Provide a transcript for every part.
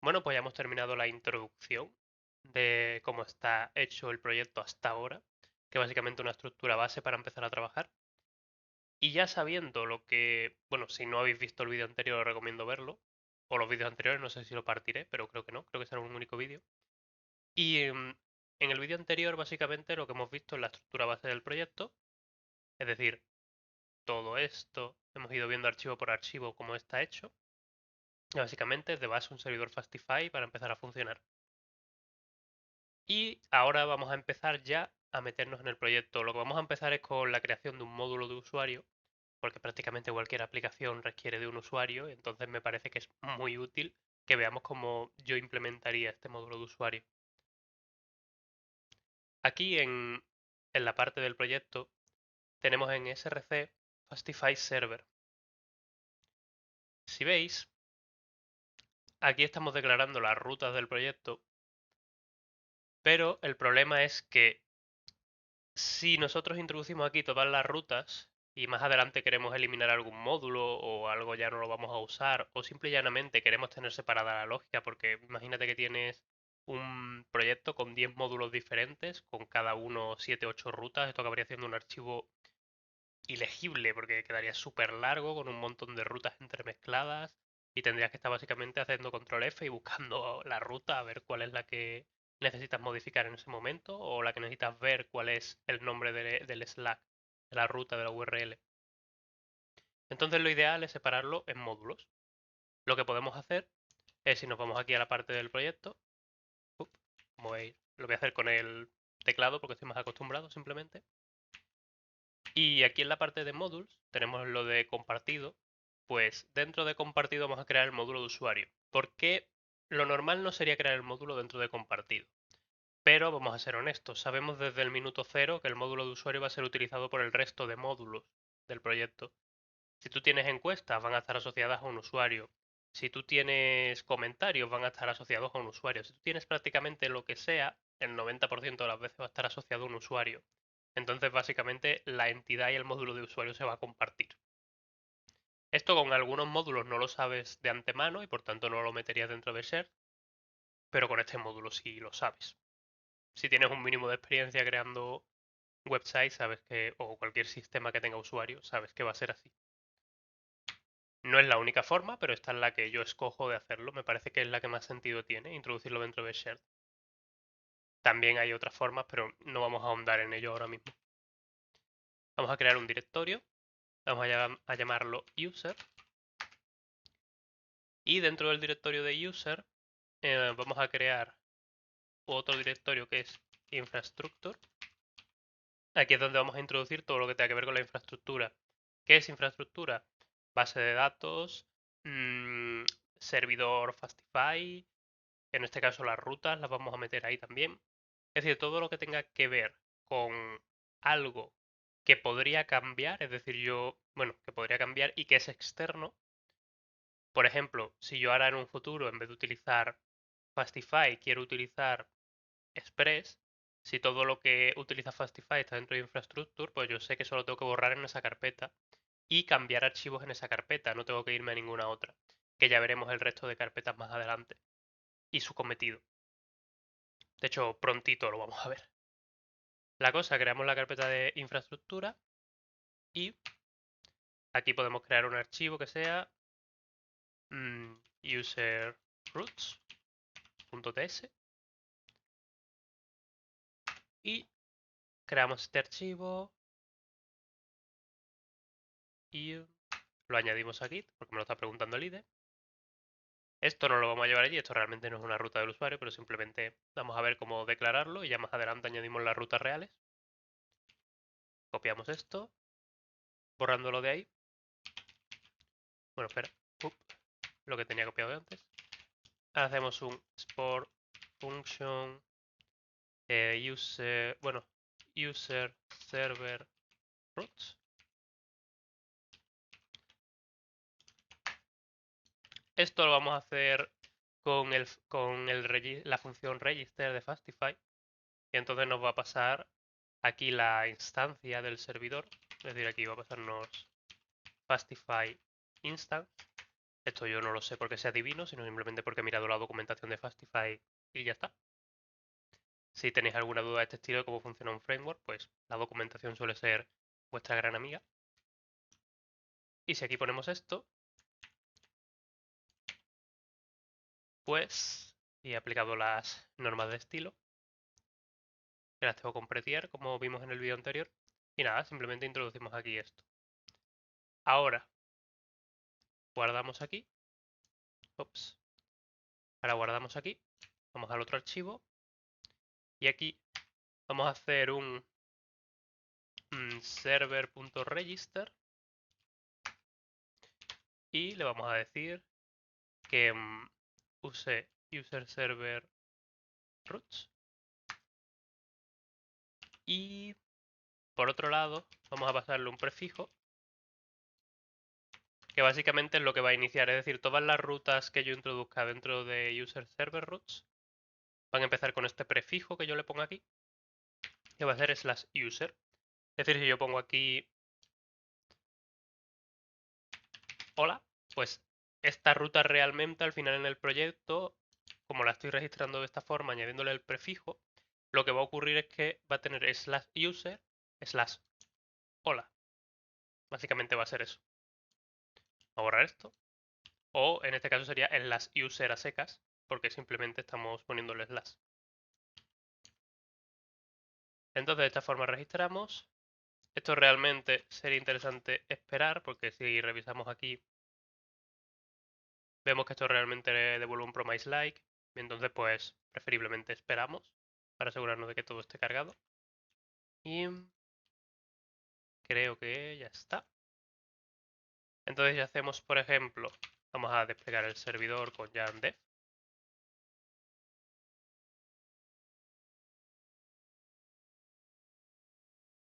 Bueno, pues ya hemos terminado la introducción de cómo está hecho el proyecto hasta ahora, que básicamente una estructura base para empezar a trabajar. Y ya sabiendo lo que, bueno, si no habéis visto el vídeo anterior os recomiendo verlo, o los vídeos anteriores, no sé si lo partiré, pero creo que no, creo que será un único vídeo. Y en el vídeo anterior básicamente lo que hemos visto es la estructura base del proyecto, es decir, todo esto, hemos ido viendo archivo por archivo cómo está hecho. Y básicamente es de base un servidor Fastify para empezar a funcionar. Y ahora vamos a empezar ya a meternos en el proyecto. Lo que vamos a empezar es con la creación de un módulo de usuario, porque prácticamente cualquier aplicación requiere de un usuario, entonces me parece que es muy útil que veamos cómo yo implementaría este módulo de usuario. Aquí en la parte del proyecto tenemos en src Fastify Server. Si veis, aquí estamos declarando las rutas del proyecto, pero el problema es que si nosotros introducimos aquí todas las rutas y más adelante queremos eliminar algún módulo o algo ya no lo vamos a usar o simple y llanamente queremos tener separada la lógica porque imagínate que tienes un proyecto con 10 módulos diferentes, con cada uno 7, 8 rutas, esto acabaría siendo un archivo ilegible porque quedaría súper largo con un montón de rutas entremezcladas y tendrías que estar básicamente haciendo control F y buscando la ruta a ver cuál es la que necesitas modificar en ese momento o la que necesitas ver cuál es el nombre del slack, de la ruta, de la URL. Entonces lo ideal es separarlo en módulos. Lo que podemos hacer es si nos vamos aquí a la parte del proyecto, lo voy a hacer con el teclado porque estoy más acostumbrado simplemente. Y aquí en la parte de módulos tenemos lo de compartido. Pues dentro de compartido vamos a crear el módulo de usuario. Porque lo normal no sería crear el módulo dentro de compartido. Pero vamos a ser honestos, sabemos desde el minuto cero que el módulo de usuario va a ser utilizado por el resto de módulos del proyecto. Si tú tienes encuestas, van a estar asociadas a un usuario. Si tú tienes comentarios, van a estar asociados a un usuario. Si tú tienes prácticamente lo que sea, el 90% de las veces va a estar asociado a un usuario. Entonces, básicamente, la entidad y el módulo de usuario se va a compartir. Esto con algunos módulos no lo sabes de antemano y por tanto no lo meterías dentro de Share, pero con este módulo sí lo sabes. Si tienes un mínimo de experiencia creando websites, sabes que, o cualquier sistema que tenga usuario, sabes que va a ser así. No es la única forma, pero esta es la que yo escojo de hacerlo. Me parece que es la que más sentido tiene, introducirlo dentro de Share. También hay otras formas, pero no vamos a ahondar en ello ahora mismo. Vamos a crear un directorio, vamos a llamarlo user, y dentro del directorio de user vamos a crear otro directorio que es infrastructure. Aquí es donde vamos a introducir todo lo que tenga que ver con la infraestructura. ¿Qué es infraestructura? Base de datos, servidor Fastify, en este caso las rutas las vamos a meter ahí también. Es decir, todo lo que tenga que ver con algo que podría cambiar, es decir, que podría cambiar y que es externo. Por ejemplo, si yo ahora en un futuro, en vez de utilizar Fastify, quiero utilizar Express, si todo lo que utiliza Fastify está dentro de Infrastructure, pues yo sé que solo tengo que borrar en esa carpeta y cambiar archivos en esa carpeta, no tengo que irme a ninguna otra, que ya veremos el resto de carpetas más adelante y su cometido. De hecho, prontito lo vamos a ver. La cosa, creamos la carpeta de infraestructura y aquí podemos crear un archivo que sea userroots.ts y creamos este archivo y lo añadimos aquí porque me lo está preguntando el IDE. Esto no lo vamos a llevar allí, esto realmente no es una ruta del usuario, pero simplemente vamos a ver cómo declararlo y ya más adelante añadimos las rutas reales. Copiamos esto, borrándolo de ahí. Bueno, espera, lo que tenía copiado de antes. Hacemos un export function user server roots. Esto lo vamos a hacer con la función register de Fastify. Y entonces nos va a pasar aquí la instancia del servidor. Es decir, aquí va a pasarnos Fastify instance. Esto yo no lo sé porque sea divino, sino simplemente porque he mirado la documentación de Fastify y ya está. Si tenéis alguna duda de este estilo de cómo funciona un framework, pues la documentación suele ser vuestra gran amiga. Y si aquí ponemos esto, pues he aplicado las normas de estilo, que las tengo con Prettier, como vimos en el vídeo anterior. Y nada, simplemente introducimos aquí esto. Ahora, guardamos aquí. Ups. Ahora guardamos aquí. Vamos al otro archivo. Y aquí vamos a hacer un server.register. Y le vamos a decir que use user server roots. Y por otro lado, vamos a pasarle un prefijo que básicamente es lo que va a iniciar. Es decir, todas las rutas que yo introduzca dentro de user server roots van a empezar con este prefijo que yo le pongo aquí, que va a ser /user. Es decir, si yo pongo aquí hola, pues esta ruta realmente al final en el proyecto, como la estoy registrando de esta forma, añadiéndole el prefijo, lo que va a ocurrir es que va a tener /user /hola. Básicamente va a ser eso. Voy a borrar esto. O en este caso sería el /user a secas, porque simplemente estamos poniéndole slash. Entonces de esta forma registramos. Esto realmente sería interesante esperar, porque si revisamos aquí, vemos que esto realmente devuelve un promise like. Y entonces pues preferiblemente esperamos para asegurarnos de que todo esté cargado. Y creo que ya está. Entonces ya hacemos, por ejemplo, vamos a desplegar el servidor con yamdev.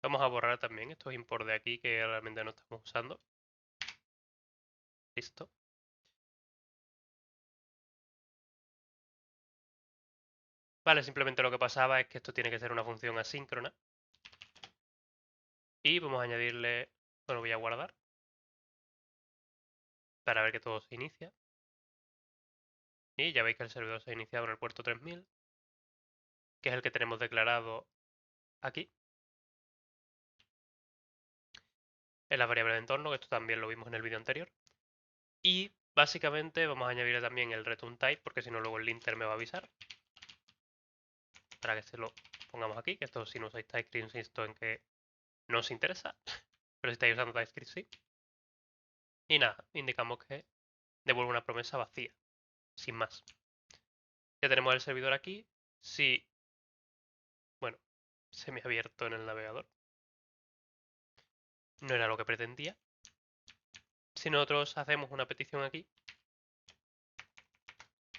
Vamos a borrar también estos import de aquí que realmente no estamos usando. Listo. Vale, simplemente lo que pasaba es que esto tiene que ser una función asíncrona. Y vamos a añadirle, bueno, voy a guardar para ver que todo se inicia. Y ya veis que el servidor se ha iniciado en el puerto 3000, que es el que tenemos declarado aquí. En la variable de entorno, que esto también lo vimos en el vídeo anterior. Y básicamente vamos a añadirle también el return type, porque si no luego el linter me va a avisar. Para que se lo pongamos aquí, que esto si no usáis TypeScript insisto en que no os interesa. Pero si estáis usando TypeScript sí. Y nada, indicamos que devuelve una promesa vacía, sin más. Ya tenemos el servidor aquí. Si, bueno, se me ha abierto en el navegador. No era lo que pretendía. Si nosotros hacemos una petición aquí,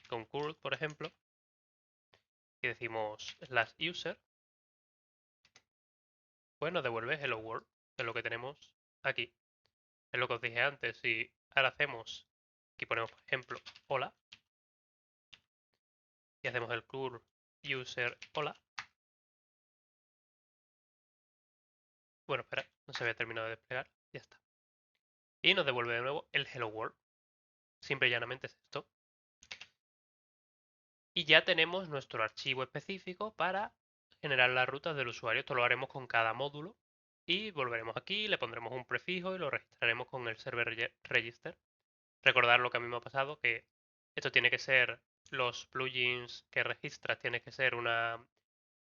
con curl, por ejemplo, y decimos /user, pues nos devuelve hello world, que es lo que tenemos aquí. Es lo que os dije antes. Si ahora hacemos, aquí ponemos, por ejemplo, hola, y hacemos el curl user hola. Bueno, espera, no se había terminado de desplegar, ya está. Y nos devuelve de nuevo el hello world. Simple y llanamente es esto. Y ya tenemos nuestro archivo específico para generar las rutas del usuario. Esto lo haremos con cada módulo. Y volveremos aquí, le pondremos un prefijo y lo registraremos con el server register. Recordar lo que a mí me ha pasado, que esto tiene que ser, los plugins que registras tiene que ser una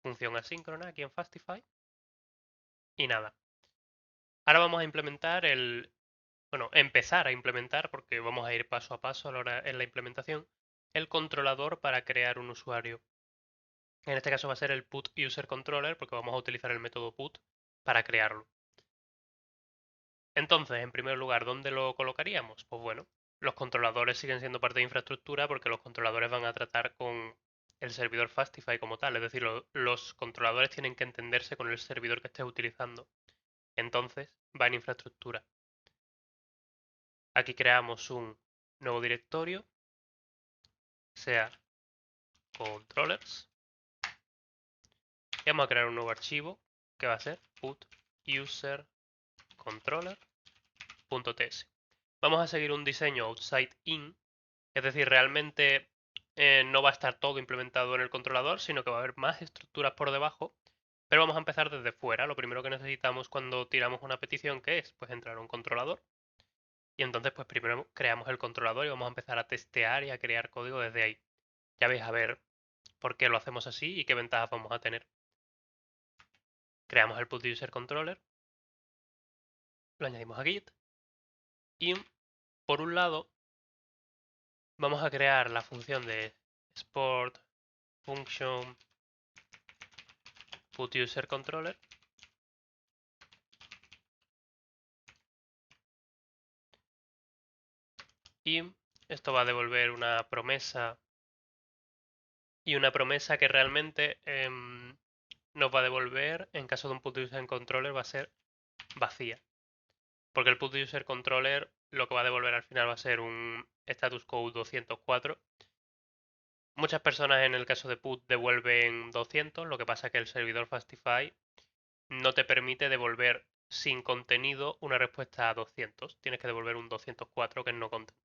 función asíncrona aquí en Fastify. Y nada. Ahora vamos a implementar bueno, empezar a implementar, porque vamos a ir paso a paso a la hora en la implementación, el controlador para crear un usuario. En este caso va a ser el put user controller, porque vamos a utilizar el método put para crearlo. Entonces, en primer lugar, ¿dónde lo colocaríamos? Pues bueno, los controladores siguen siendo parte de infraestructura porque los controladores van a tratar con el servidor Fastify como tal, es decir, los controladores tienen que entenderse con el servidor que estés utilizando. Entonces, va en infraestructura. Aquí creamos un nuevo directorio, sea controllers, y vamos a crear un nuevo archivo que va a ser put user controller.ts. vamos a seguir un diseño outside in, es decir, realmente no va a estar todo implementado en el controlador, sino que va a haber más estructuras por debajo, pero vamos a empezar desde fuera. Lo primero que necesitamos cuando tiramos una petición, ¿qué es? Pues entrar a un controlador. Y entonces, pues primero creamos el controlador y vamos a empezar a testear y a crear código desde ahí. Ya vais a ver por qué lo hacemos así y qué ventajas vamos a tener. Creamos el put user controller, lo añadimos a Git y por un lado vamos a crear la función de export function put user controller y esto va a devolver una promesa y una promesa que realmente nos va a devolver en caso de un put user controller va a ser vacía. Porque el put user controller lo que va a devolver al final va a ser un status code 204. Muchas personas en el caso de put devuelven 200, lo que pasa es que el servidor Fastify no te permite devolver sin contenido una respuesta a 200. Tienes que devolver un 204 que es no content.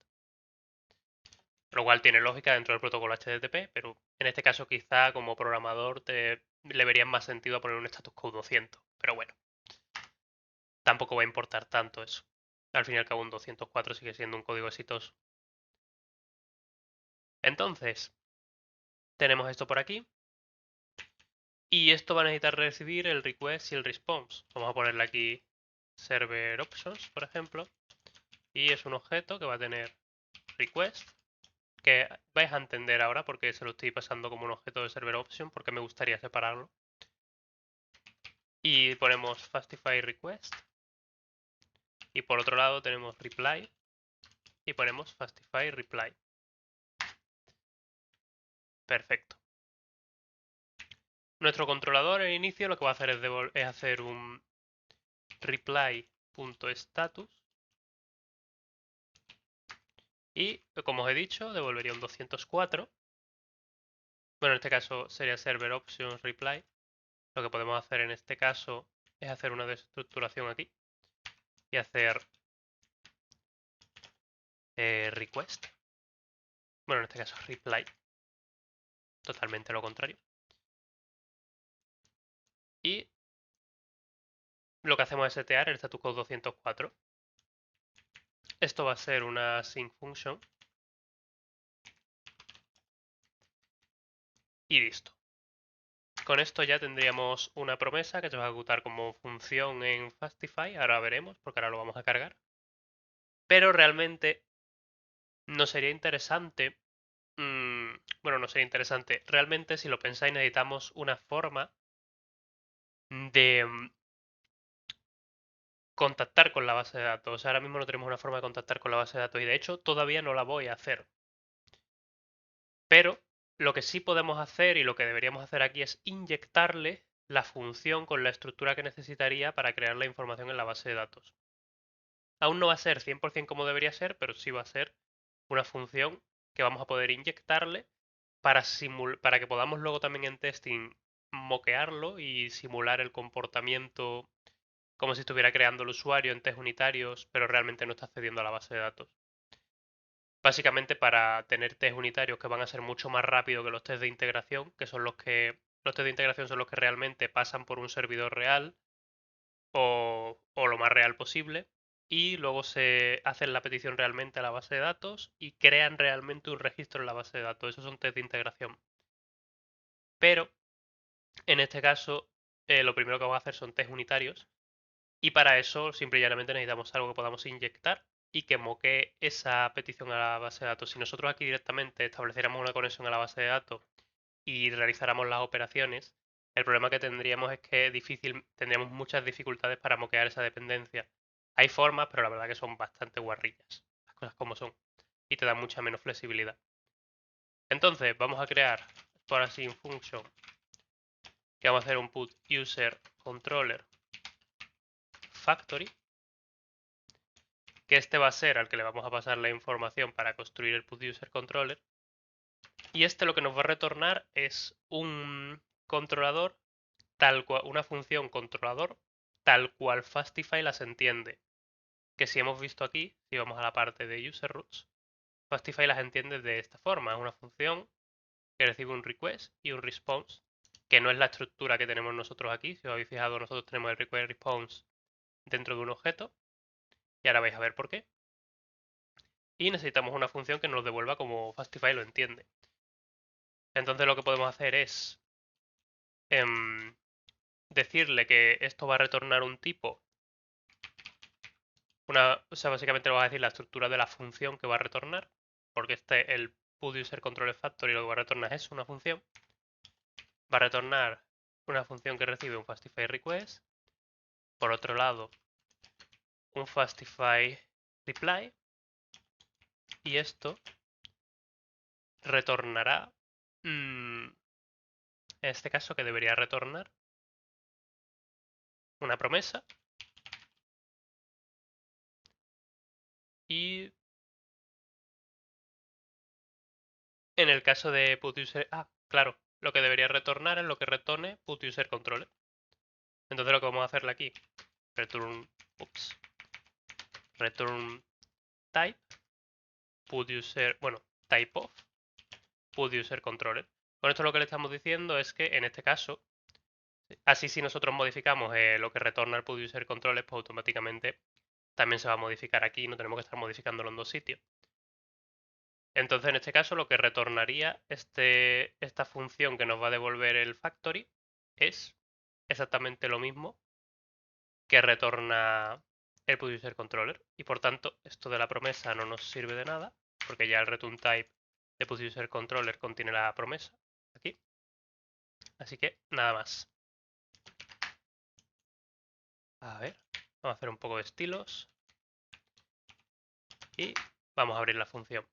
Lo cual tiene lógica dentro del protocolo HTTP, pero en este caso quizá como programador le verías más sentido a poner un status code 200. Pero bueno, tampoco va a importar tanto eso. Al fin y al cabo un 204 sigue siendo un código exitoso. Entonces, tenemos esto por aquí. Y esto va a necesitar recibir el request y el response. Vamos a ponerle aquí server options, por ejemplo. Y es un objeto que va a tener request, que vais a entender ahora porque se lo estoy pasando como un objeto de server option porque me gustaría separarlo. Y ponemos Fastify request. Y por otro lado tenemos reply. Y ponemos Fastify reply. Perfecto. Nuestro controlador en inicio lo que va a hacer es hacer un reply.status. Y como os he dicho, devolvería un 204. Bueno, en este caso sería server options reply. Lo que podemos hacer en este caso es hacer una desestructuración aquí y hacer request. Bueno, en este caso reply. Totalmente lo contrario. Y lo que hacemos es setear el status code 204. Esto va a ser una sync function. Y listo. Con esto ya tendríamos una promesa que se va a ejecutar como función en Fastify. Ahora veremos, porque ahora lo vamos a cargar. Pero realmente no sería interesante. Bueno, no sería interesante. Realmente, si lo pensáis, necesitamos una forma de contactar con la base de datos. O sea, ahora mismo no tenemos una forma de contactar con la base de datos y de hecho todavía no la voy a hacer. Pero lo que sí podemos hacer y lo que deberíamos hacer aquí es inyectarle la función con la estructura que necesitaría para crear la información en la base de datos. Aún no va a ser 100% como debería ser, pero sí va a ser una función que vamos a poder inyectarle para que podamos luego también en testing moquearlo y simular el comportamiento como si estuviera creando el usuario en test unitarios, pero realmente no está accediendo a la base de datos. Básicamente para tener test unitarios que van a ser mucho más rápido que los test de integración, que son los test de integración son los que realmente pasan por un servidor real o lo más real posible y luego se hacen la petición realmente a la base de datos y crean realmente un registro en la base de datos. Esos son test de integración. Pero en este caso lo primero que vamos a hacer son test unitarios y para eso simple y llanamente necesitamos algo que podamos inyectar y que moquee esa petición a la base de datos. Si nosotros aquí directamente estableciéramos una conexión a la base de datos y realizáramos las operaciones, el problema que tendríamos es que tendríamos muchas dificultades para moquear esa dependencia. Hay formas, pero la verdad que son bastante guarrillas, las cosas como son, y te dan mucha menos flexibilidad. Entonces, vamos a crear por así function que vamos a hacer un put user controller factory, que este va a ser al que le vamos a pasar la información para construir el put user controller. Y este lo que nos va a retornar es un controlador tal cual, una función controlador tal cual Fastify las entiende. que si hemos visto aquí, si vamos a la parte de user roots, Fastify las entiende de esta forma. Es una función que recibe un request y un response, que no es la estructura que tenemos nosotros aquí. Si os habéis fijado, nosotros tenemos el request y response dentro de un objeto, y ahora vais a ver por qué. Y necesitamos una función que nos devuelva como Fastify lo entiende. Entonces lo que podemos hacer es decirle que esto va a retornar un tipo, o sea, básicamente le va a decir la estructura de la función que va a retornar, porque el PutUserControllerFactory lo que va a retornar es una función. Va a retornar una función que recibe un Fastify request, por otro lado un Fastify reply, y esto retornará, en este caso que debería retornar una promesa, y en el caso de PutUser, claro, lo que debería retornar es lo que retorne PutUserController. Entonces lo que vamos a hacerle aquí, return type PutUser, bueno, typeOf PutUserController. Con esto lo que le estamos diciendo es que en este caso, así si nosotros modificamos lo que retorna el PutUserController, pues automáticamente también se va a modificar aquí, no tenemos que estar modificándolo en dos sitios. Entonces en este caso lo que retornaría esta función que nos va a devolver el factory es exactamente lo mismo que retorna el PutUserController, y por tanto esto de la promesa no nos sirve de nada porque ya el return type de PutUserController contiene la promesa aquí, así que nada más. A ver, vamos a hacer un poco de estilos y vamos a abrir la función.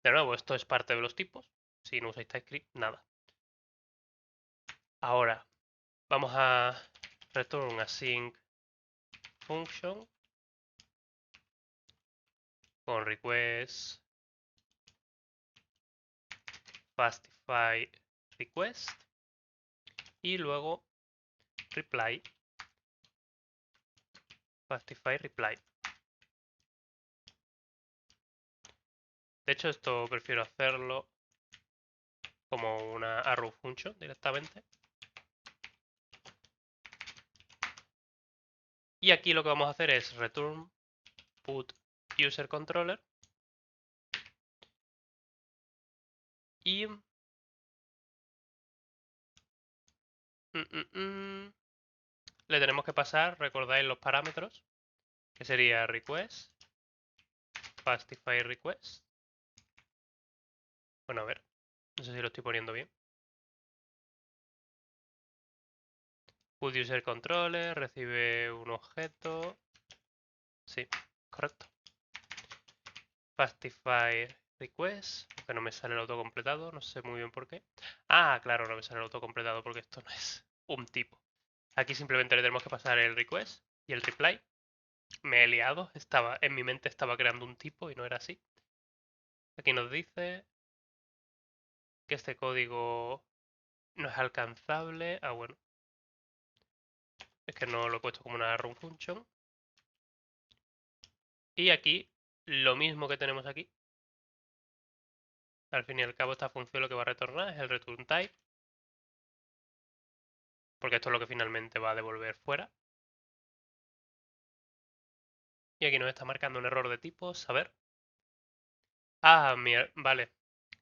De nuevo, esto es parte de los tipos, si no usáis TypeScript, nada. Ahora vamos a return async function con request Fastify request y luego reply Fastify reply. De hecho, esto prefiero hacerlo como una arrow function directamente. Y aquí lo que vamos a hacer es return put user controller y le tenemos que pasar, recordáis los parámetros, que sería request, Fastify request. Bueno, a ver, no sé si lo estoy poniendo bien. Put user controller, recibe un objeto. Sí, correcto. Fastify request, que no me sale el autocompletado, no sé muy bien por qué. Ah, claro, no me sale el autocompletado porque esto no es un tipo. Aquí simplemente le tenemos que pasar el request y el reply. Me he liado, en mi mente estaba creando un tipo y no era así. Aquí nos dice que este código no es alcanzable. Ah, bueno. Es que no lo he puesto como una run function. Y aquí, lo mismo que tenemos aquí. Al fin y al cabo, esta función lo que va a retornar es el return type, porque esto es lo que finalmente va a devolver fuera. Y aquí nos está marcando un error de tipos. A ver. Ah, vale.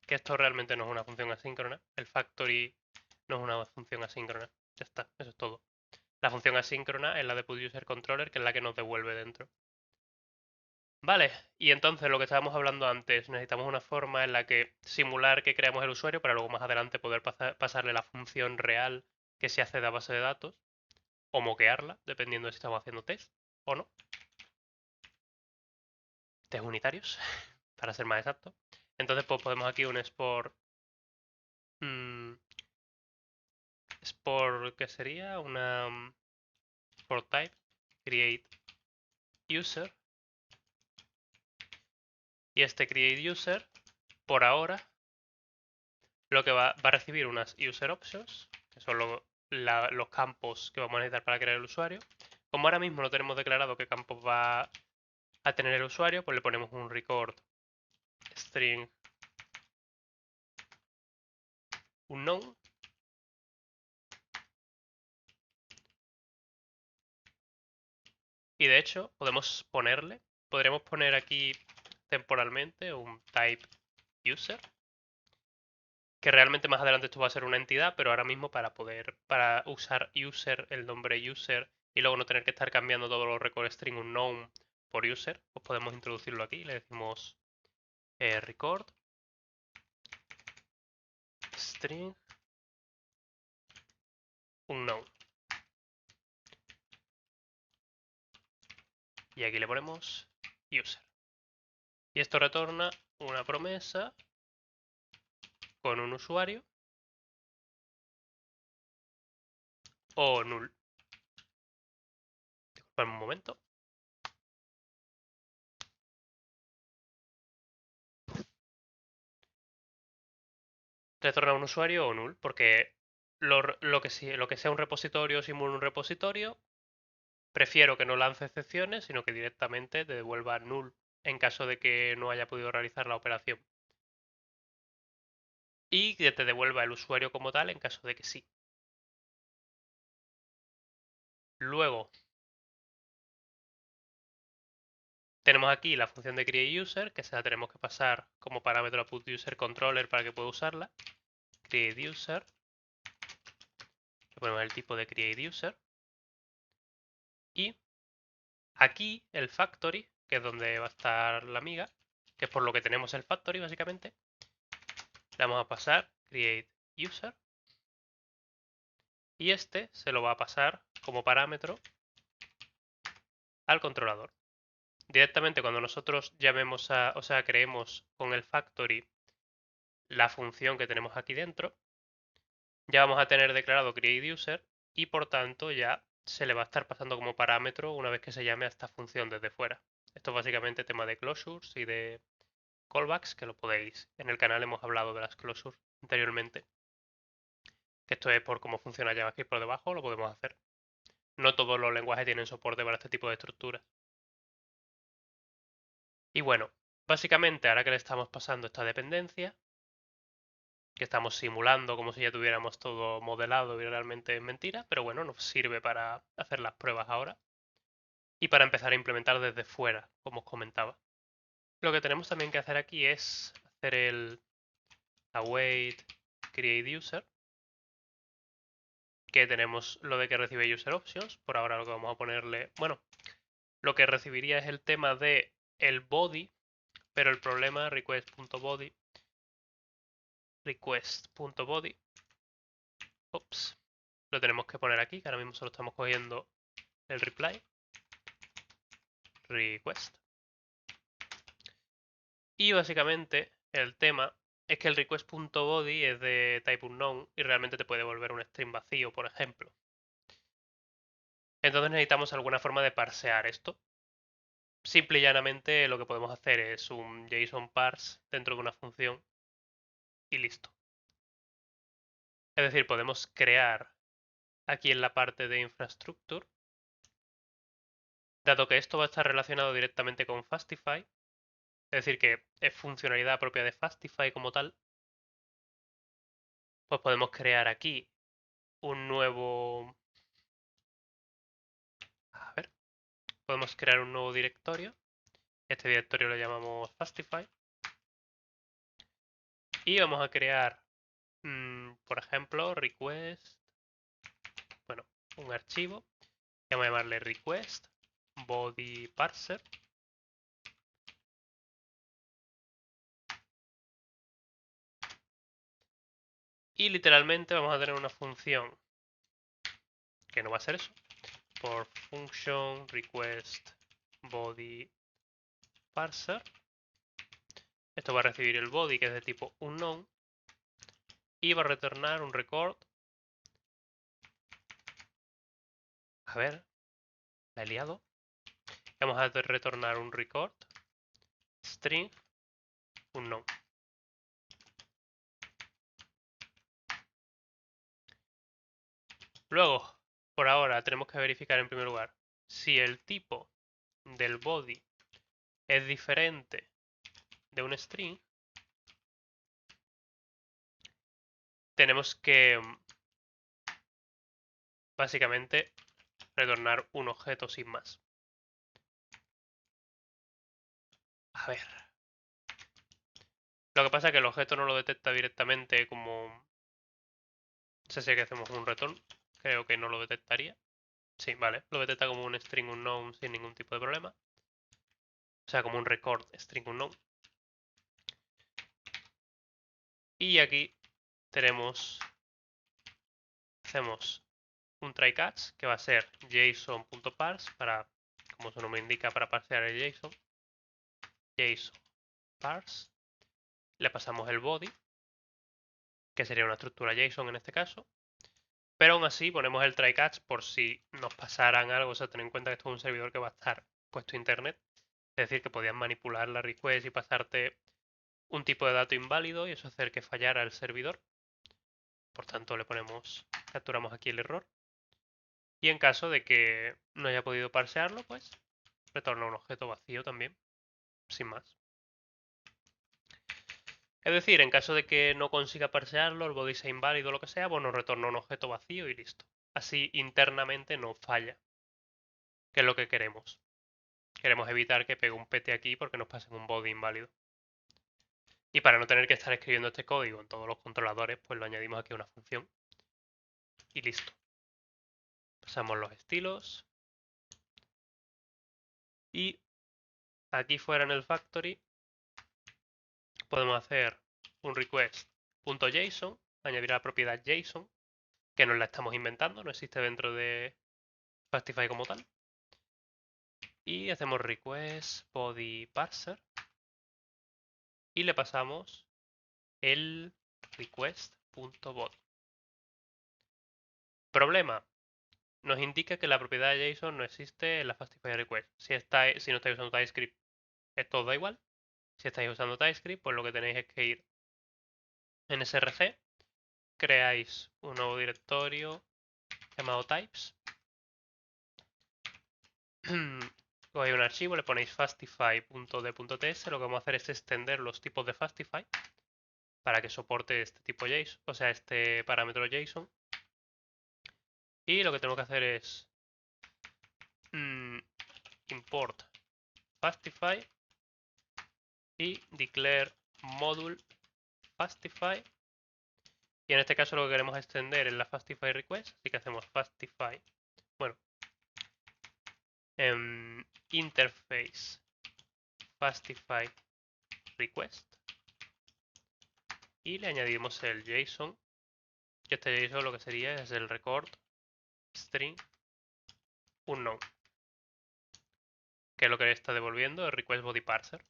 Que esto realmente no es una función asíncrona. El factory no es una función asíncrona. Ya está, eso es todo. La función asíncrona es la de PutUserController, que es la que nos devuelve dentro. Vale, y entonces lo que estábamos hablando antes, necesitamos una forma en la que simular que creamos el usuario para luego más adelante poder pasarle la función real que se hace de la base de datos o moquearla, dependiendo de si estamos haciendo test o no. Test unitarios, para ser más exacto. Entonces pues podemos aquí un export, export, ¿qué sería? Una export type, create user, y este create user, por ahora, lo que va a recibir unas user options, que son los campos que vamos a necesitar para crear el usuario. Como ahora mismo no tenemos declarado qué campos va a tener el usuario, pues le ponemos un record string unknown. Y de hecho, podríamos poner aquí temporalmente un type user, que realmente más adelante esto va a ser una entidad, pero ahora mismo para usar user, el nombre user, y luego no tener que estar cambiando todos los record string unknown por user, pues podemos introducirlo aquí. Le decimos record string unknown. Y aquí le ponemos user. Y esto retorna una promesa con un usuario o null. Disculpadme un momento. Retorna un usuario o null, porque lo que sea un repositorio simula un repositorio. Prefiero que no lance excepciones, sino que directamente te devuelva null en caso de que no haya podido realizar la operación. Y que te devuelva el usuario como tal en caso de que sí. Luego, tenemos aquí la función de createUser, que se la tenemos que pasar como parámetro a putUserController para que pueda usarla. CreateUser. Le ponemos el tipo de createUser. Y aquí el factory, que es donde va a estar la amiga, que es por lo que tenemos el factory básicamente, le vamos a pasar createUser. Y este se lo va a pasar como parámetro al controlador. Directamente cuando nosotros creemos con el factory la función que tenemos aquí dentro, ya vamos a tener declarado createUser y por tanto ya se le va a estar pasando como parámetro una vez que se llame a esta función desde fuera. Esto es básicamente tema de closures y de callbacks, que lo podéis. En el canal hemos hablado de las closures anteriormente. Esto es por cómo funciona JavaScript por debajo, lo podemos hacer. No todos los lenguajes tienen soporte para este tipo de estructuras. Y bueno, básicamente ahora que le estamos pasando esta dependencia, que estamos simulando como si ya tuviéramos todo modelado y realmente es mentira, pero bueno, nos sirve para hacer las pruebas ahora y para empezar a implementar desde fuera, como os comentaba. Lo que tenemos también que hacer aquí es hacer el await create user, que tenemos lo de que recibe user options. Por ahora lo que vamos a ponerle, bueno, lo que recibiría es el tema de el body, pero el problema request.body ops, lo tenemos que poner aquí, que ahora mismo solo estamos cogiendo el reply request. Y básicamente el tema es que el request.body es de type unknown y realmente te puede volver un string vacío, por ejemplo. Entonces necesitamos alguna forma de parsear esto. Simple y llanamente lo que podemos hacer es un JSON parse dentro de una función y listo. Es decir, podemos crear aquí en la parte de infrastructure, dado que esto va a estar relacionado directamente con Fastify, es decir, que es funcionalidad propia de Fastify como tal, pues podemos crear aquí un nuevo... A ver, podemos crear un nuevo directorio. Este directorio lo llamamos Fastify. Y vamos a crear, por ejemplo, request, bueno, un archivo. Vamos a llamarle request body parser. Y literalmente vamos a tener una función que no va a ser eso. Por function request body parser. Esto va a recibir el body, que es de tipo unknown, y va a retornar un record. A ver, la he liado. Vamos a retornar un record string unknown. Luego, por ahora, tenemos que verificar en primer lugar si el tipo del body es diferente de un string, tenemos que básicamente retornar un objeto sin más. A ver. Lo que pasa es que el objeto no lo detecta directamente como... No sé si aquí hacemos un return. Creo que no lo detectaría. Sí, vale. Lo detecta como un string unknown sin ningún tipo de problema. O sea, como un record string unknown. Y aquí hacemos un try catch que va a ser json.parse para, como su nombre indica, para parsear el JSON. JSON parse. Le pasamos el body, que sería una estructura JSON en este caso. Pero aún así ponemos el try catch por si nos pasaran algo. O sea, ten en cuenta que esto es un servidor que va a estar puesto a internet. Es decir, que podías manipular la request y pasarte un tipo de dato inválido y eso hacer que fallara el servidor. Por tanto, capturamos aquí el error. Y en caso de que no haya podido parsearlo, pues retorna un objeto vacío también, sin más. Es decir, en caso de que no consiga parsearlo, el body sea inválido o lo que sea, pues nos retorna un objeto vacío y listo. Así internamente no falla, que es lo que queremos. Queremos evitar que pegue un PT aquí porque nos pasen un body inválido. Y para no tener que estar escribiendo este código en todos los controladores, pues lo añadimos aquí a una función. Y listo. Pasamos los estilos. Y aquí fuera en el factory podemos hacer un request.json, añadir la propiedad JSON, que nos la estamos inventando, no existe dentro de Fastify como tal. Y hacemos request body parser y le pasamos el request.body. Problema, nos indica que la propiedad de JSON no existe en la Fastify request. Si no estáis usando TypeScript, esto os da igual. Si estáis usando TypeScript, pues lo que tenéis es que ir en src, creáis un nuevo directorio llamado types. Cogéis un archivo, le ponéis fastify.d.ts. Lo que vamos a hacer es extender los tipos de Fastify para que soporte este tipo JSON, o sea, este parámetro JSON. Y lo que tenemos que hacer es import Fastify y declare module Fastify. Y en este caso lo que queremos extender es la Fastify request, así que hacemos Fastify, bueno, interface Fastify request y le añadimos el JSON, que este JSON lo que sería es el record string unknown, que es lo que le está devolviendo el request body parser.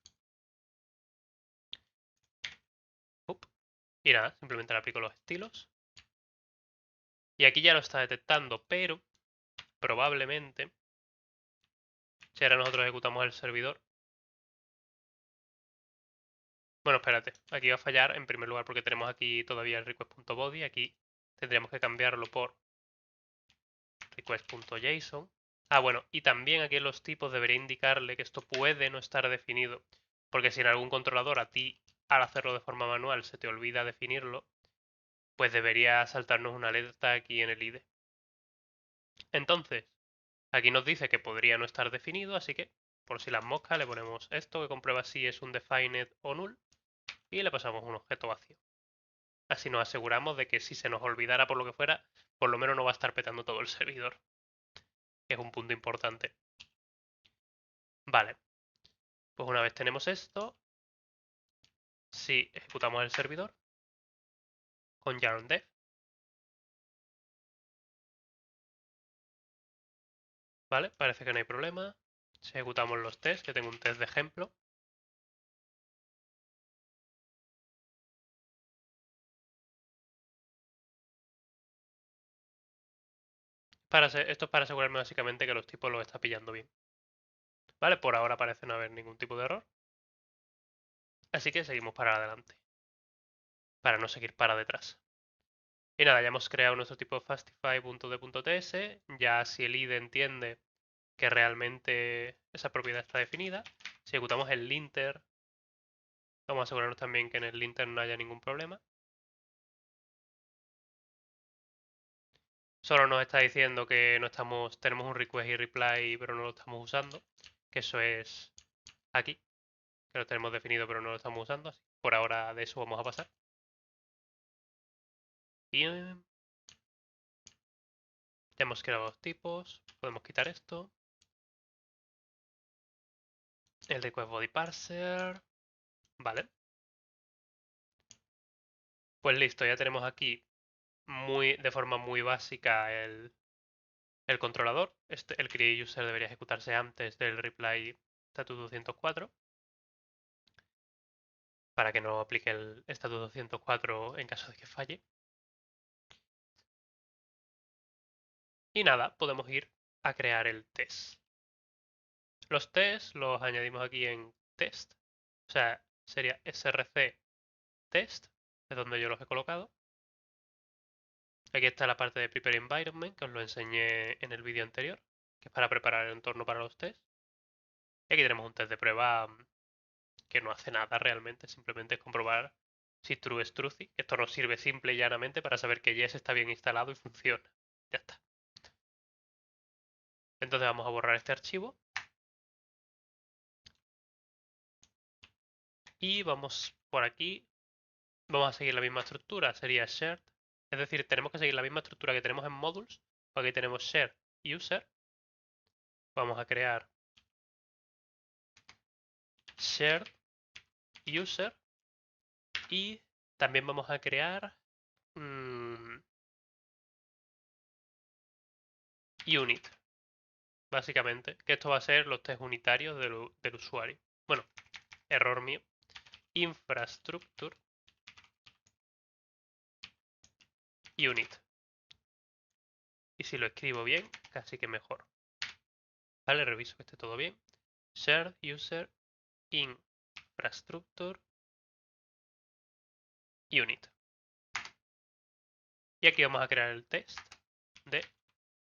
Y nada, simplemente le aplico los estilos. Y aquí ya lo está detectando, pero probablemente, si ahora nosotros ejecutamos el servidor... Bueno, espérate, aquí va a fallar en primer lugar porque tenemos aquí todavía el request.body. Aquí tendríamos que cambiarlo por request.json. Ah, bueno, y también aquí en los tipos debería indicarle que esto puede no estar definido. Porque si en algún controlador a ti, al hacerlo de forma manual, se te olvida definirlo, pues debería saltarnos una alerta aquí en el IDE. Entonces, aquí nos dice que podría no estar definido, así que por si las moscas le ponemos esto que comprueba si es un defined o null y le pasamos un objeto vacío. Así nos aseguramos de que si se nos olvidara por lo que fuera, por lo menos no va a estar petando todo el servidor, que es un punto importante. Vale, pues una vez tenemos esto, si ejecutamos el servidor con yarn dev, vale, parece que no hay problema. Si ejecutamos los tests, yo tengo un test de ejemplo. Esto es para asegurarme básicamente que los tipos los está pillando bien. Vale, por ahora parece no haber ningún tipo de error. Así que seguimos para adelante, para no seguir para detrás. Y nada, ya hemos creado nuestro tipo fastify.d.ts. Ya si el IDE entiende que realmente esa propiedad está definida, Si ejecutamos el linter, vamos a asegurarnos también que en el linter no haya ningún problema. Solo nos está diciendo que no estamos, tenemos un request y reply, pero no lo estamos usando. Que eso es aquí, que lo tenemos definido, pero no lo estamos usando. Así por ahora de eso vamos a pasar. Y hemos creado dos tipos. Podemos quitar esto. El request body parser. Vale. Pues listo, ya tenemos aquí de forma muy básica el controlador. El create user debería ejecutarse antes del reply status 204 para que no aplique el status 204 en caso de que falle. Y nada, podemos ir a crear el test. Los tests los añadimos aquí en test. O sea, sería src test, es donde yo los he colocado. Aquí está la parte de Prepare Environment, que os lo enseñé en el vídeo anterior, que es para preparar el entorno para los tests. Y aquí tenemos un test de prueba que no hace nada realmente, simplemente es comprobar si true es truthy. Esto nos sirve simple y llanamente para saber que Yes está bien instalado y funciona. Ya está. Entonces vamos a borrar este archivo. Y vamos por aquí. Vamos a seguir la misma estructura, sería shared. Es decir, tenemos que seguir la misma estructura que tenemos en modules. Aquí tenemos shared user. Vamos a crear shared user. Y también vamos a crear unit. Básicamente, que esto va a ser los test unitarios del usuario. Bueno, error mío. Infrastructure unit. Y si lo escribo bien, casi que mejor. Vale, reviso que esté todo bien. Shared user infrastructure unit. Y aquí vamos a crear el test de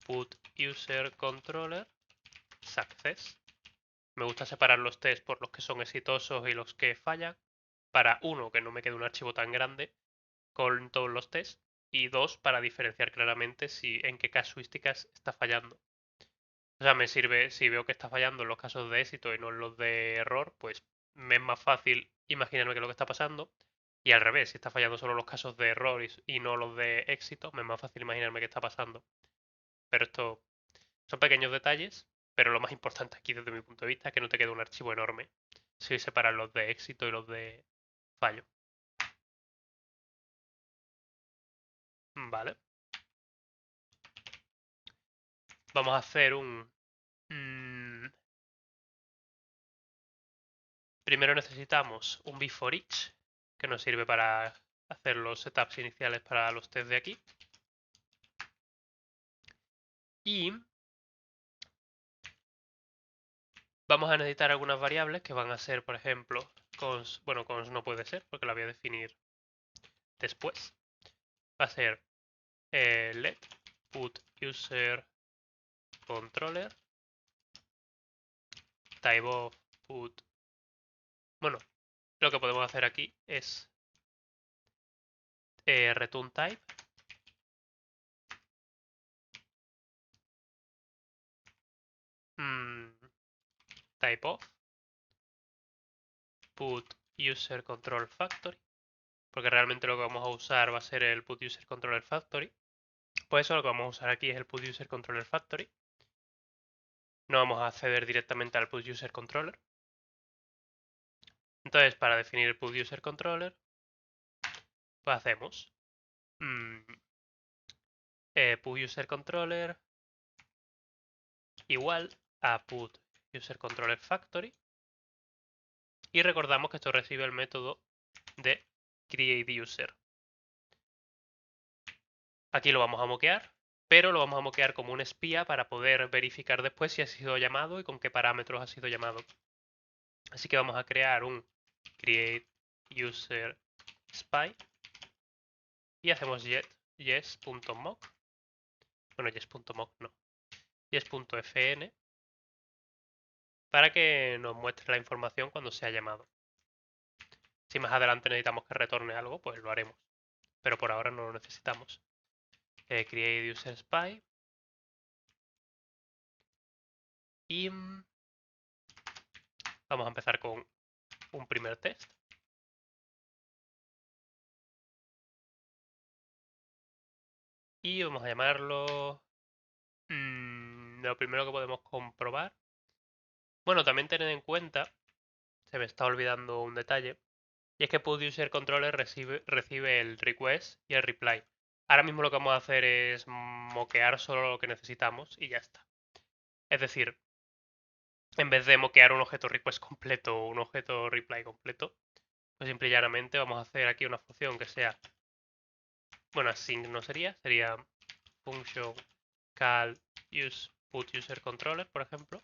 put user controller success. Me gusta separar los tests por los que son exitosos y los que fallan. Para uno, que no me quede un archivo tan grande con todos los tests. Y dos, para diferenciar claramente en qué casuísticas está fallando. O sea, me sirve, si veo que está fallando en los casos de éxito y no en los de error, pues me es más fácil imaginarme qué es lo que está pasando. Y al revés, si está fallando solo los casos de error y no los de éxito, me es más fácil imaginarme qué está pasando. Pero esto son pequeños detalles, pero lo más importante aquí desde mi punto de vista es que no te quede un archivo enorme si separas los de éxito y los de fallo. Vale. Vamos a hacer un... primero necesitamos un before each, que nos sirve para hacer los setups iniciales para los tests de aquí. Y vamos a necesitar algunas variables que van a ser, por ejemplo, cons, bueno, cons no puede ser porque la voy a definir después. Va a ser let put user controller type of put. Bueno, lo que podemos hacer aquí es return type type of put user control factory, porque realmente lo que vamos a usar va a ser el put user controller factory. Pues eso lo que vamos a usar aquí es el put user controller factory. No vamos a acceder directamente al put user controller. Entonces, para definir el put user controller, pues hacemos put user controller igual a put user controller factory. Y recordamos que esto recibe el método de create user. Aquí lo vamos a moquear, pero lo vamos a moquear como un espía para poder verificar después si ha sido llamado y con qué parámetros ha sido llamado. Así que vamos a crear un create user spy y hacemos yes.mock. Bueno, yes.mock no. Yes.fn para que nos muestre la información cuando sea llamado. Si más adelante necesitamos que retorne algo, pues lo haremos. Pero por ahora no lo necesitamos. Create user spy. Y vamos a empezar con un primer test. Y vamos a llamarlo... lo primero que podemos comprobar. Bueno, también tened en cuenta, se me está olvidando un detalle, y es que PutUserController recibe el request y el reply. Ahora mismo lo que vamos a hacer es moquear solo lo que necesitamos y ya está. Es decir, en vez de moquear un objeto request completo o un objeto reply completo, pues simple y llanamente vamos a hacer aquí una función que sea, bueno, async no sería function call use PutUserController, por ejemplo.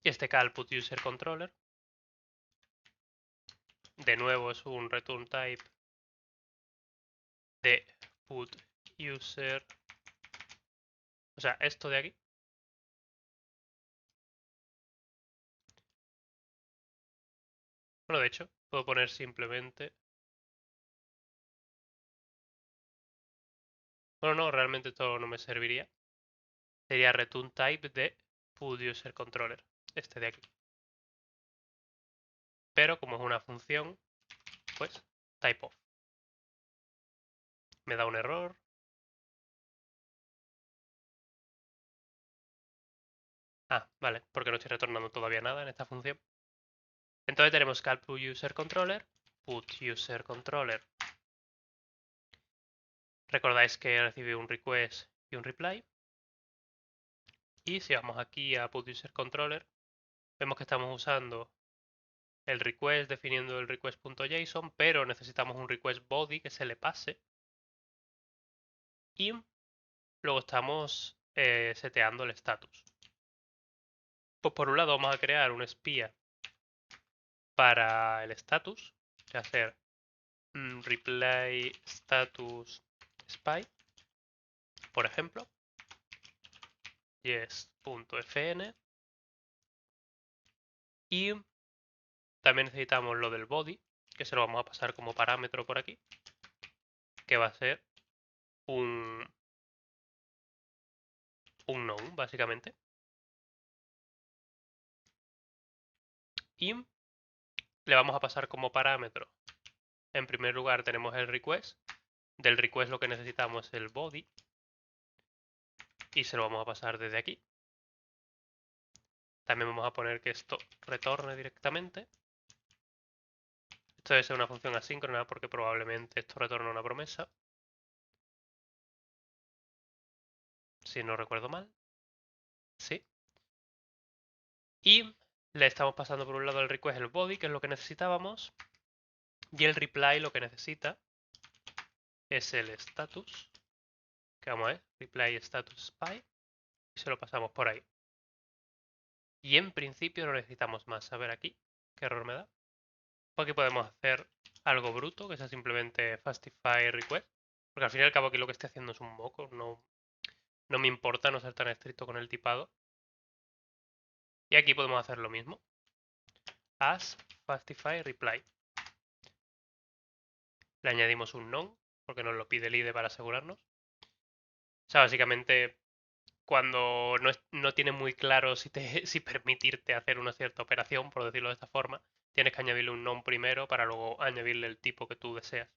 Y este call PutUserController, de nuevo es un return type de PutUser, o sea, esto de aquí. Bueno, de hecho, puedo poner simplemente... Bueno, no, realmente esto no me serviría. Sería return type de PutUserController, este de aquí. Pero como es una función, pues type of. Me da un error. Ah, vale, porque no estoy retornando todavía nada en esta función. Entonces tenemos call PutUserController, PutUserController. Recordáis que recibe un request y un reply. Y si vamos aquí a PutUserController, vemos que estamos usando el request definiendo el request.json, pero necesitamos un request body que se le pase. Y luego estamos seteando el status. Pues por un lado vamos a crear un espía para el status, que hacer reply status spy, por ejemplo, yes.fn. Y también necesitamos lo del body, que se lo vamos a pasar como parámetro por aquí, que va a ser un known, básicamente. Y le vamos a pasar como parámetro. En primer lugar tenemos el request. Del request lo que necesitamos es el body. Y se lo vamos a pasar desde aquí. También vamos a poner que esto retorne directamente. Esto debe ser una función asíncrona porque probablemente esto retorna una promesa. Si no recuerdo mal. Sí. Y le estamos pasando por un lado el request el body, que es lo que necesitábamos. Y el reply lo que necesita es el status. Que vamos a ver, reply status spy. Y se lo pasamos por ahí. Y en principio no necesitamos más. A ver aquí, qué error me da. Aquí podemos hacer algo bruto, que sea simplemente fastify request. Porque al fin y al cabo aquí lo que estoy haciendo es un moco. No me importa no ser tan estricto con el tipado. Y aquí podemos hacer lo mismo. As fastify reply. Le añadimos un non, porque nos lo pide el IDE para asegurarnos. O sea, básicamente cuando no tienes muy claro si permitirte hacer una cierta operación, por decirlo de esta forma, tienes que añadirle un non primero para luego añadirle el tipo que tú deseas.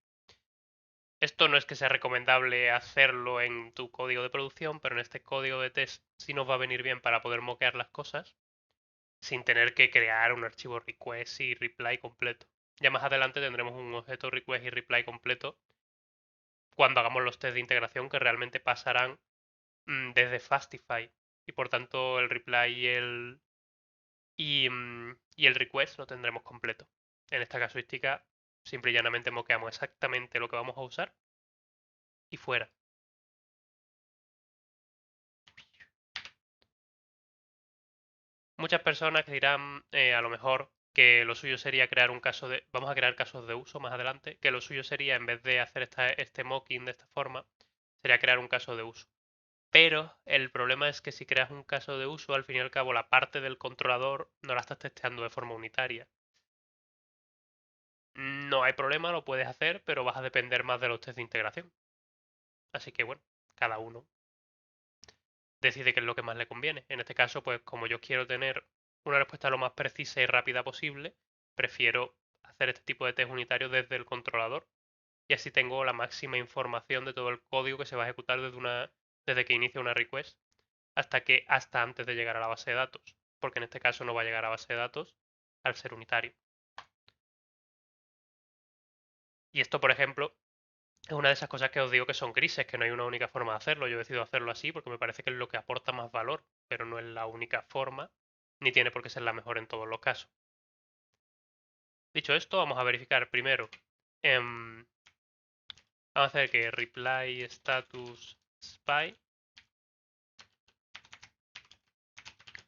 Esto no es que sea recomendable hacerlo en tu código de producción, pero en este código de test sí nos va a venir bien para poder moquear las cosas sin tener que crear un archivo request y reply completo. Ya más adelante tendremos un objeto request y reply completo cuando hagamos los test de integración que realmente pasarán desde Fastify y por tanto el reply y el request lo tendremos completo. En esta casuística simple y llanamente moqueamos exactamente lo que vamos a usar y fuera. Muchas personas que dirán a lo mejor que lo suyo sería crear un caso de... Vamos a crear casos de uso más adelante, que lo suyo sería en vez de hacer este mocking de esta forma, sería crear un caso de uso. Pero el problema es que si creas un caso de uso, al fin y al cabo la parte del controlador no la estás testeando de forma unitaria. No hay problema, lo puedes hacer, pero vas a depender más de los test de integración. Así que bueno, cada uno decide qué es lo que más le conviene. En este caso, pues como yo quiero tener una respuesta lo más precisa y rápida posible, prefiero hacer este tipo de test unitarios desde el controlador y así tengo la máxima información de todo el código que se va a ejecutar desde que inicia una request hasta antes de llegar a la base de datos, porque en este caso no va a llegar a base de datos al ser unitario. Y esto, por ejemplo, es una de esas cosas que os digo que son grises, que no hay una única forma de hacerlo. Yo decido hacerlo así porque me parece que es lo que aporta más valor, pero no es la única forma, ni tiene por qué ser la mejor en todos los casos. Dicho esto, vamos a verificar primero. Vamos a hacer que reply status spy.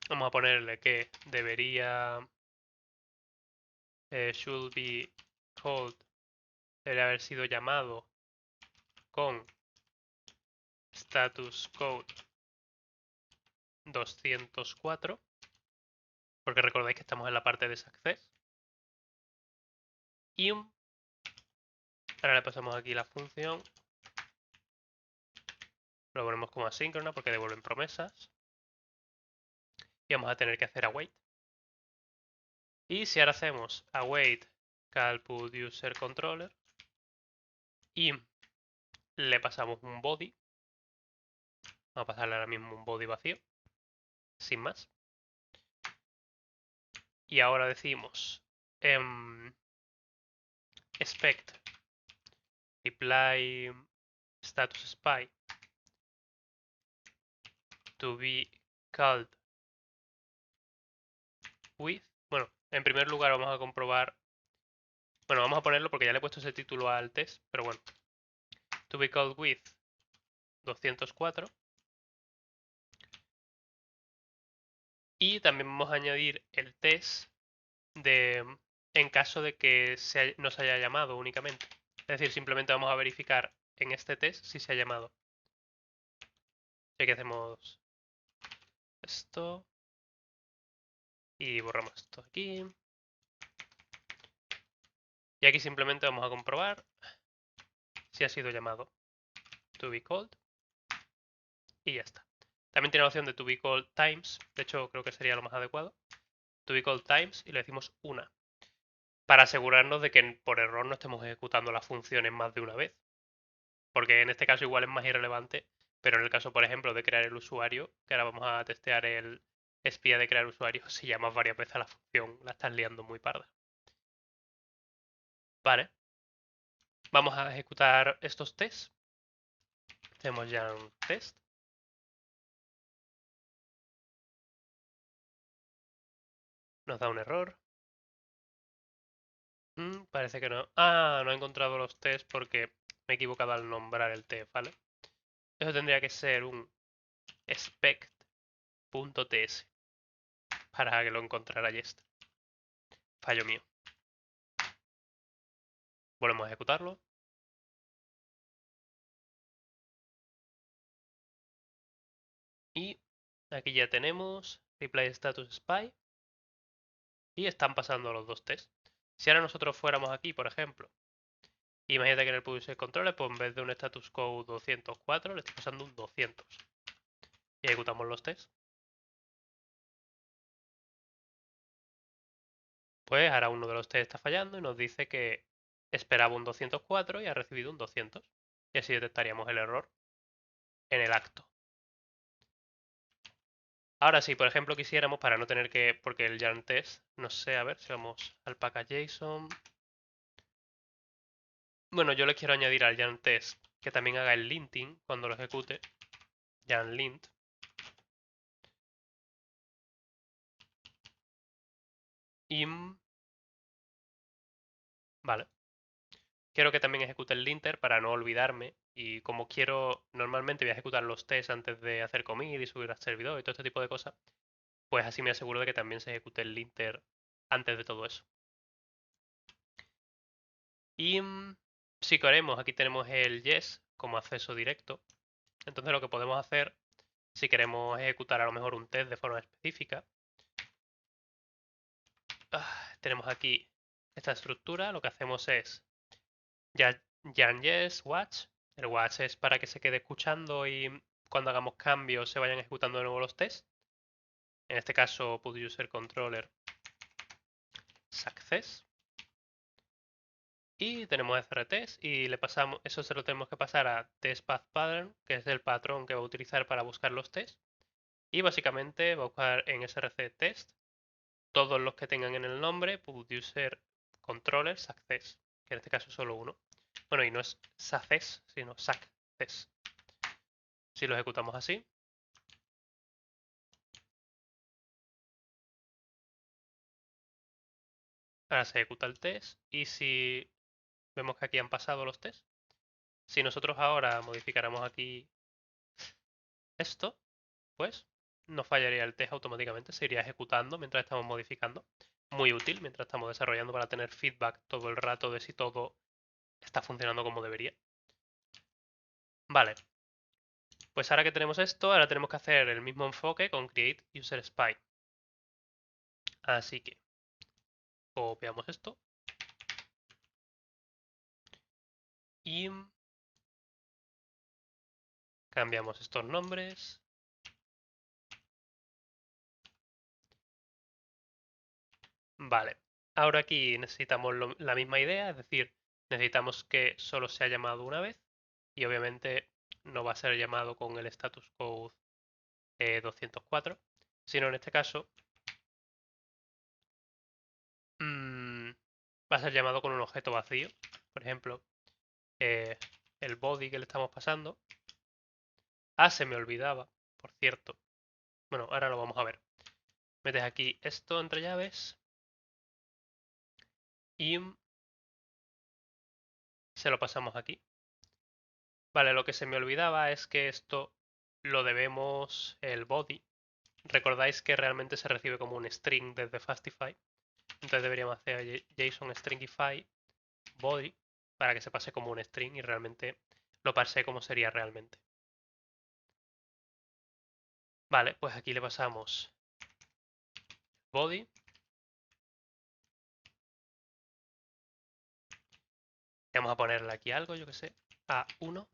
Vamos a ponerle que debería should be called, debería haber sido llamado con status code 204, porque recordáis que estamos en la parte de success. Y ahora le pasamos aquí la función, lo ponemos como asíncrona porque devuelven promesas. Y vamos a tener que hacer await. Y si ahora hacemos await cal put user controller y le pasamos un body, vamos a pasarle ahora mismo un body vacío, sin más. Y ahora decimos expect reply status spy to be called with. Bueno, en primer lugar vamos a comprobar. Bueno, vamos a ponerlo porque ya le he puesto ese título al test, pero bueno. To be called with 204. Y también vamos a añadir el test en caso de que no se haya llamado únicamente. Es decir, simplemente vamos a verificar en este test si se ha llamado. Así que hacemos esto y borramos esto aquí. Y aquí simplemente vamos a comprobar si ha sido llamado to be called y ya está. También tiene la opción de to be called times, de hecho creo que sería lo más adecuado. To be called times y le decimos una, para asegurarnos de que por error no estemos ejecutando las funciones más de una vez. Porque en este caso igual es más irrelevante, pero en el caso, por ejemplo, de crear el usuario, que ahora vamos a testear el espía de crear usuario, si llamas varias veces a la función, la estás liando muy parda. Vale. Vamos a ejecutar estos tests. Hacemos ya un test. Nos da un error. Parece que no. Ah, no he encontrado los tests porque me he equivocado al nombrar el test, ¿vale? Eso tendría que ser un expect.ts para que lo encontrara Jest. Fallo mío. Volvemos a ejecutarlo. Y aquí ya tenemos reply status spy. Y están pasando los dos tests. Si ahora nosotros fuéramos aquí, por ejemplo, imagínate que en el publisher controller, pues en vez de un status code 204, le estoy pasando un 200. Y ejecutamos los tests. Pues ahora uno de los tests está fallando y nos dice que esperaba un 204 y ha recibido un 200. Y así detectaríamos el error en el acto. Ahora si por ejemplo quisiéramos, para no tener que, porque el yarn test, no sé, a ver si vamos al package.json. Bueno, yo le quiero añadir al yarn test que también haga el linting cuando lo ejecute. Yarn lint. Im. Vale. Quiero que también ejecute el linter para no olvidarme. Y como quiero, normalmente voy a ejecutar los tests antes de hacer commit y subir al servidor y todo este tipo de cosas. Pues así me aseguro de que también se ejecute el linter antes de todo eso. Y si queremos, aquí tenemos el yes como acceso directo. Entonces lo que podemos hacer Si queremos ejecutar a lo mejor un test de forma específica. Tenemos aquí esta estructura. Lo que hacemos es yes, watch. El watch es para que se quede escuchando y cuando hagamos cambios se vayan ejecutando de nuevo los tests. En este caso, put user controller success. Y tenemos FRTest y le pasamos, eso se lo tenemos que pasar a test path pattern, que es el patrón que va a utilizar para buscar los tests. Y básicamente va a buscar en src test todos los que tengan en el nombre put user controller success, que en este caso es solo uno. Bueno, y no es success, sino success. Si lo ejecutamos así, ahora se ejecuta el test y si vemos que aquí han pasado los tests, si nosotros ahora modificáramos aquí esto, pues no fallaría el test automáticamente, se iría ejecutando mientras estamos modificando. Muy útil mientras estamos desarrollando para tener feedback todo el rato de si todo está funcionando como debería. Vale, pues ahora que tenemos esto, ahora tenemos que hacer el mismo enfoque con Create User Spy. Así que copiamos esto y cambiamos estos nombres. Vale, ahora aquí necesitamos la misma idea, es decir, necesitamos que solo sea llamado una vez y obviamente no va a ser llamado con el status code 204, sino en este caso va a ser llamado con un objeto vacío. Por ejemplo, el body que le estamos pasando. Se me olvidaba, por cierto. Bueno, ahora lo vamos a ver. Metes aquí esto entre llaves y se lo pasamos aquí. Vale, lo que se me olvidaba es que esto lo debemos el body. Recordáis que realmente se recibe como un string desde Fastify. Entonces deberíamos hacer JSON stringify body para que se pase como un string y realmente lo parsee como sería realmente. Vale, pues aquí le pasamos body. Vamos a ponerle aquí algo, yo que sé, A1.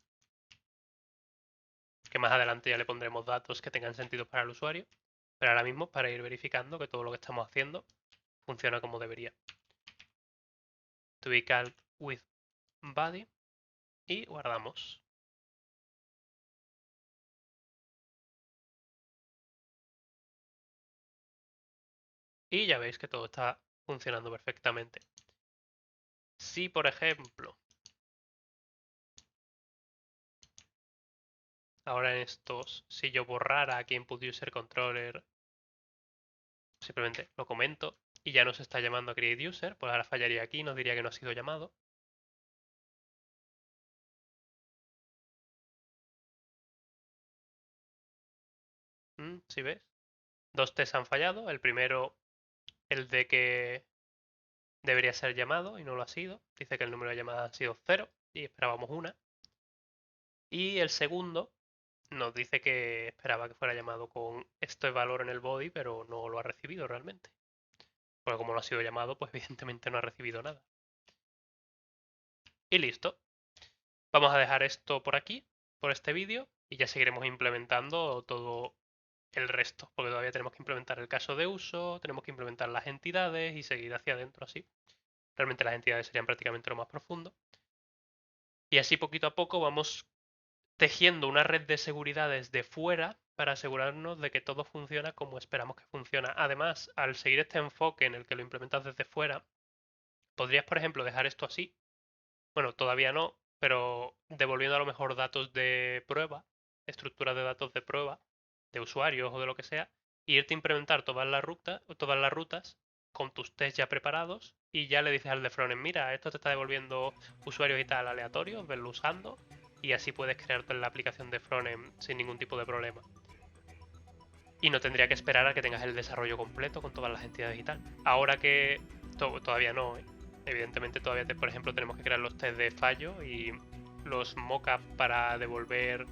Que más adelante ya le pondremos datos que tengan sentido para el usuario. Pero ahora mismo para ir verificando que todo lo que estamos haciendo funciona como debería. To be called with body y guardamos. Y ya veis que todo está funcionando perfectamente. Si, por ejemplo, ahora en estos, si yo borrara aquí input user controller, simplemente lo comento y ya nos está llamando a create user, pues ahora fallaría aquí, nos diría que no ha sido llamado. ¿Sí ves? Dos tests han fallado. El primero, el de que debería ser llamado y no lo ha sido. Dice que el número de llamadas ha sido 0 y esperábamos una. Y el segundo nos dice que esperaba que fuera llamado con este valor en el body, pero no lo ha recibido realmente. Porque como no ha sido llamado, pues evidentemente no ha recibido nada. Y listo. Vamos a dejar esto por aquí, por este vídeo, y ya seguiremos implementando todo el resto, porque todavía tenemos que implementar el caso de uso, tenemos que implementar las entidades y seguir hacia adentro así. Realmente las entidades serían prácticamente lo más profundo. Y así poquito a poco vamos tejiendo una red de seguridad desde fuera para asegurarnos de que todo funciona como esperamos que funciona. Además, al seguir este enfoque en el que lo implementas desde fuera, podrías, por ejemplo, dejar esto así. Bueno, todavía no, pero devolviendo a lo mejor datos de prueba, estructuras de datos de prueba, de usuarios o de lo que sea, e irte a implementar todas las rutas con tus tests ya preparados y ya le dices al de frontend, mira, esto te está devolviendo usuarios y tal aleatorios, venlo usando y así puedes crearte la aplicación de frontend sin ningún tipo de problema. Y no tendría que esperar a que tengas el desarrollo completo con todas las entidades y tal. Ahora que todavía no, ¿eh? Evidentemente todavía, por ejemplo, tenemos que crear los test de fallo y los mockups para devolver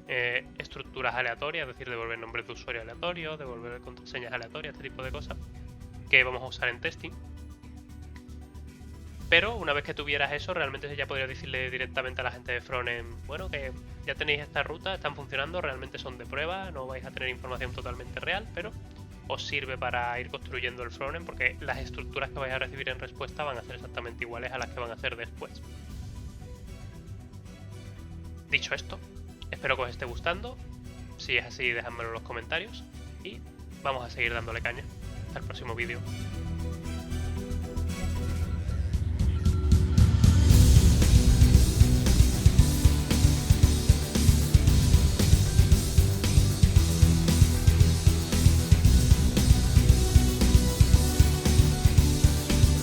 estructuras aleatorias, es decir, devolver nombres de usuario aleatorios, devolver contraseñas aleatorias, este tipo de cosas que vamos a usar en testing. Pero una vez que tuvieras eso, realmente ya podrías decirle directamente a la gente de frontend, bueno, que ya tenéis esta ruta, están funcionando, realmente son de prueba, no vais a tener información totalmente real, pero os sirve para ir construyendo el frontend porque las estructuras que vais a recibir en respuesta van a ser exactamente iguales a las que van a hacer después. Dicho esto, espero que os esté gustando. Si es así, dejadmelo en los comentarios y vamos a seguir dándole caña. Hasta el próximo vídeo.